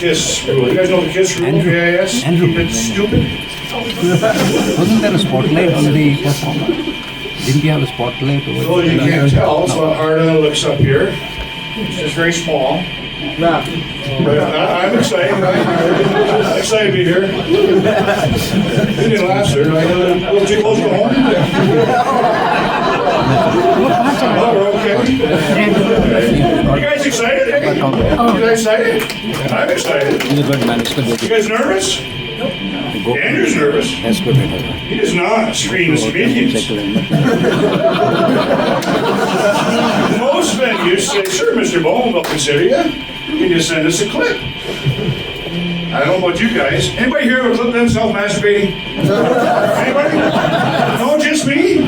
KISS rule. You guys know the KISS rule? KIS? Keep it stupid. Wasn't there a spotlight on the performer? Didn't you have a spotlight over Oh, you can't tell. That's what Arda looks up here. It's just very small. But I'm excited. I'm excited to be here. You didn't laugh, sir. A little too close to home? Oh, we're okay. You guys excited? You guys excited? I'm excited. You guys nervous? Andrew's nervous. He does not scream as comedians. Most venues say, sure, Mr. Bowman, we'll consider you. Can you send us a clip? I don't know about you guys. Anybody here have a clip of themselves masturbating? Anybody? No, just me?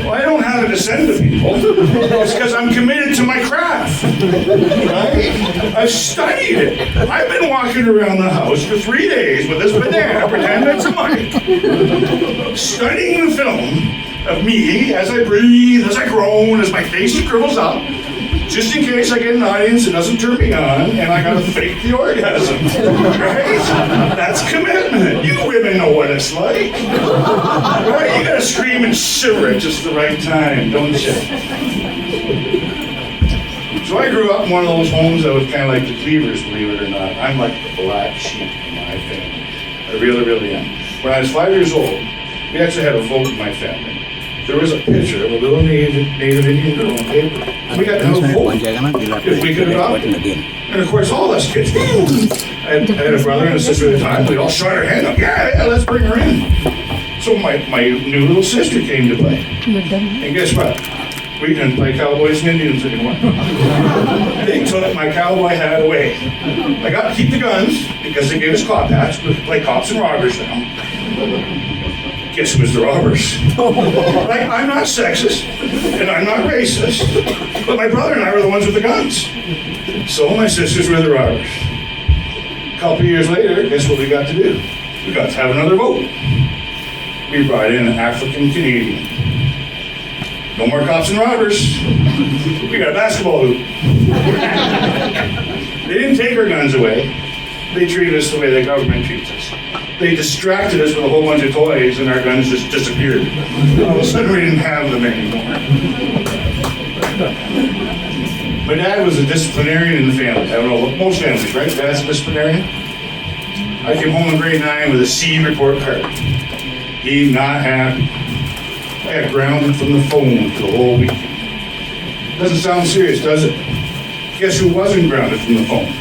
Well, I don't have it to send to people. It's because I'm committed to my craft. Right? I've studied it. I've been walking around the house for 3 days with this banana, pretending it's a mic, studying the film of me as I breathe, as I groan, as my face scribbles up, just in case I get an audience that doesn't turn me on and I gotta fake the orgasm. Right? That's commitment. You women know what it's like. Right? You gotta scream and shiver at just the right time, don't you? So I grew up in one of those homes that was kind of like the Cleavers, believe it or not. I'm like the black sheep in my family. I really, really am. When I was 5 years old, we actually had a vote in my family. There was a picture of a little Native Indian girl on paper. We got to have a vote if we could adopt her. And of course, all us kids, I had a brother and a sister at the time, we all shot our hand up, yeah, let's bring her in. So my new little sister came to play. And guess what? We didn't play cowboys and Indians anymore. They took my cowboy hat away. I got to keep the guns because they gave us cop hats. We could play cops and robbers now. Guess who was the robbers? Like, I'm not sexist and I'm not racist, but my brother and I were the ones with the guns. So my sisters were the robbers. A couple years later, guess what we got to do? We got to have another vote. We brought in an African Canadian. No more cops and robbers. We got a basketball hoop. They didn't take our guns away. They treated us the way the government treats us. They distracted us with a whole bunch of toys and our guns just disappeared. All of a sudden we didn't have them anymore. My dad was a disciplinarian in the family. I don't know, most families, right? Dad's a disciplinarian. I came home in grade 9 with a C report card. He not happy. I got grounded from the phone for the whole weekend. Doesn't sound serious, does it? Guess who wasn't grounded from the phone?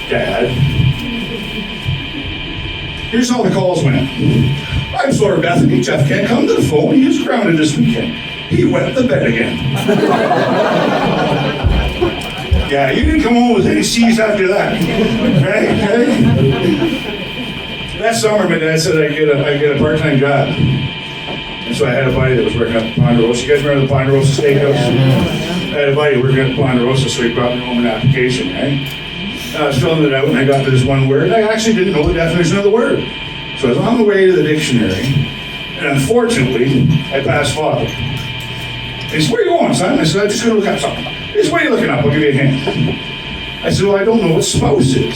Dad. Here's how the calls went. I'm sorry, Bethany, Jeff can't come to the phone. He was grounded this weekend. He wet the bed again. Yeah, you didn't come home with any C's after that. Right? That summer, my dad said I'd get a part-time job. And so I had a buddy that was working at the Ponderosa. You guys remember the Ponderosa Steakhouse? I had a buddy working at the Ponderosa, so he brought me home an application, right? I was filling it out and I got to this one word. I actually didn't know the definition of the word. So I was on the way to the dictionary, and unfortunately, I passed father. He said, where are you going, son? I said, I'm just going to look up something. He said, what are you looking up? I'll give you a hint. I said, well, I don't know what spouse is.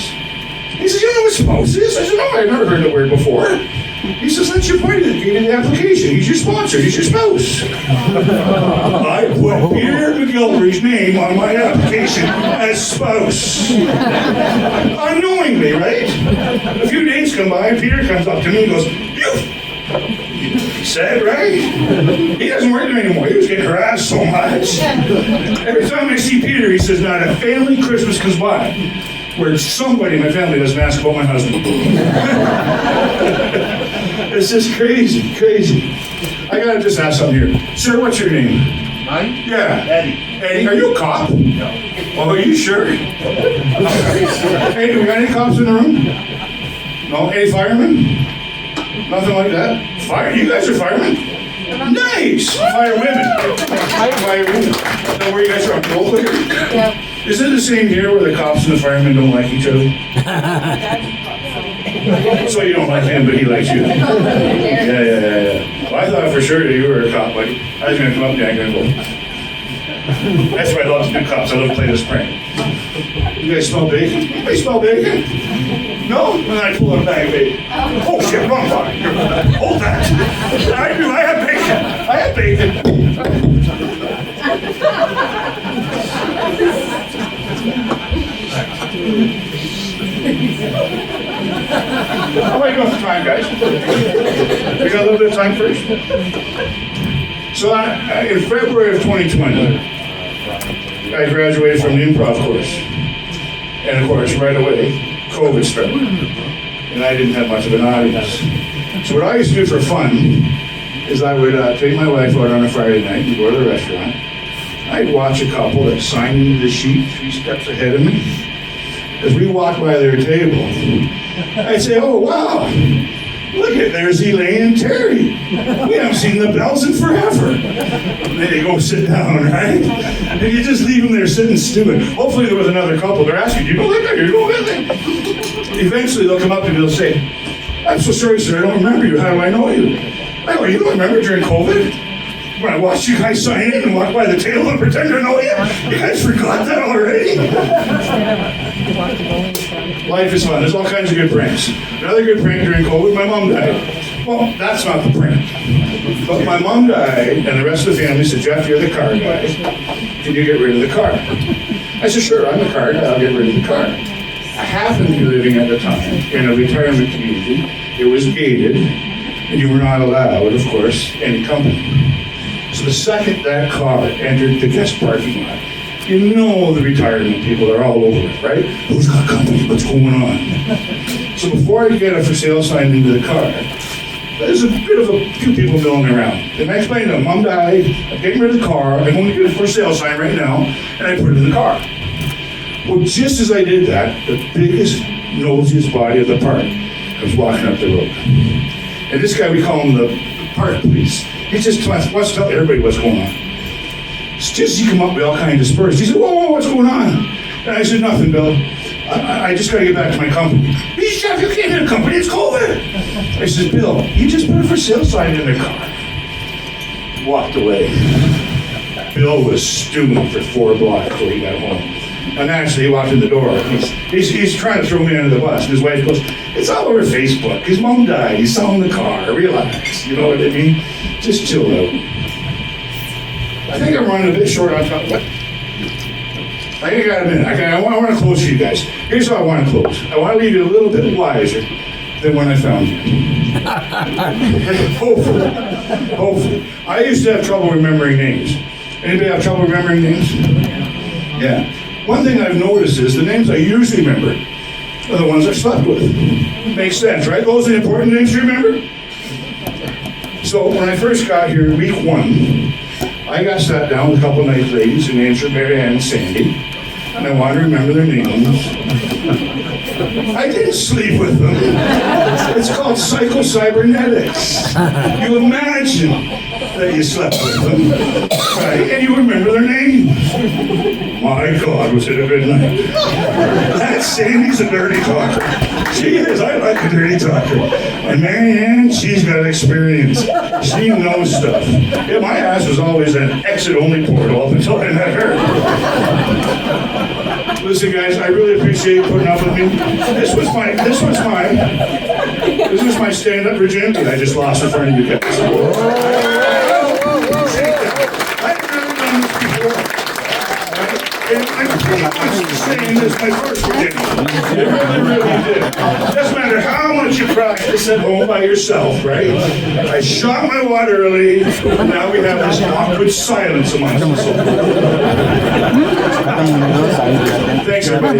He says, you don't know what spouse is? I said, no, I've never heard the word before. He says, that's your buddy that gave you the application. He's your sponsor. He's your spouse. I put Peter McGilvery's name on my application as spouse. Unknowingly, right? A few days come by, and Peter comes up to me and goes, he said, right? He doesn't work there anymore. He was getting harassed so much. Every time I see Peter, he says, not a family Christmas comes by where somebody in my family doesn't ask about my husband. It's just crazy. I gotta just ask something here. Sir, what's your name? Mine? Yeah. Eddie. Eddie, are you a cop? No. Oh, are you sure? Hey, do we got any cops in the room? No? Any firemen? Nothing like that? Fire? You guys are firemen? Nice! Firewomen. Firewomen. Now, where you guys from? Local here? Yeah. Is it the same here where the cops and the firemen don't like each other? So you don't like him, but he likes you. Yeah. Well, I thought for sure that you were a cop. Like, I was going to come up there and go, that's why I love to do cops. I love to play this prank. You guys smell bacon? Anybody smell bacon? No? And I pull out a bag of bacon. Oh shit, wrong bag. Hold that. I do, I have bacon. I have bacon. How am I doing for time, guys? We got a little bit of time first? So in February of 2020, I graduated from the improv course. And of course, right away, COVID struck. And I didn't have much of an audience. So what I used to do for fun is I would take my wife out on a Friday night and go to the restaurant. I'd watch a couple that signed into the sheet 3 steps ahead of me. As we walked by their table, I'd say, oh, wow, look at, there's Elaine and Terry. We haven't seen the Bells in forever. And then you go sit down, right? And you just leave them there sitting stupid. Hopefully there was another couple. They're asking, do you know that guy? You know that guy? Eventually they'll come up to me and they'll say, I'm so sorry, sir, I don't remember you. How do I know you? I go, you don't remember during COVID? When I watched you guys sign in and walk by the table and pretend to know you? You guys forgot that already? Life is fun. There's all kinds of good pranks. Another good prank during COVID, my mom died. Well, that's not the prank. But my mom died, and the rest of the family said, Jeff, you're the car guy. Can you get rid of the car? I said, sure, I'm the car guy. I'll get rid of the car. I happened to be living at the time in a retirement community. It was gated, and you were not allowed, of course, any company. So the second that car entered the guest parking lot, you know the retirement people are all over it, right? Who's got company? What's going on? So before I get a for sale sign into the car, there's a bit of a few people milling around. And I explained to them, Mom died, I'm getting rid of the car, I'm going to get a for sale sign right now, and I put it in the car. Well, just as I did that, the biggest, nosiest body of the park was walking up the road. And this guy, we call him the park police. He just wants to tell everybody what's going on. It's just he come up with all kinds of spurs. He said, whoa, what's going on? And I said, nothing, Bill. I just got to get back to my company. He said, Chef, you can't hit a company, it's COVID. I said, Bill, you just put a for sale sign in the car. Walked away. Bill was stewing for 4 blocks before he got home. And actually, he walked in the door. He's trying to throw me under the bus. And his wife goes, it's all over Facebook. His mom died. He's selling the car. Relax. You know what I mean? Just chill out. I think I'm running a bit short on time. What? I think I got a minute. I want to close for you guys. Here's how I want to close. I want to leave you a little bit wiser than when I found you. Hopefully. I used to have trouble remembering names. Anybody have trouble remembering names? Yeah. One thing I've noticed is the names I usually remember are the ones I've slept with. Makes sense, right? Those are the important names to remember? So when I first got here, week 1, I got sat down with a couple of nice ladies. Their names are Mary Ann and Sandy. And I wanted to remember their names. I didn't sleep with them. It's called psycho-cybernetics. You imagine that you slept with them, right? And you remember their names. My God, was it a good night? That Sandy's a dirty talker. She is. I like a dirty talker. And Mary Ann, she's got experience. She knows stuff. Yeah, my ass was always an exit-only portal up until I met her. Listen, guys, I really appreciate you putting up with me. This was my stand-up virginity I just lost in front of you guys. I've never done this before. And I'm pretty much saying this my first virginity. It really did. Doesn't matter how much you practice at home by yourself, right? I shot my wad early, and now we have this awkward silence amongst us. Thanks, everybody.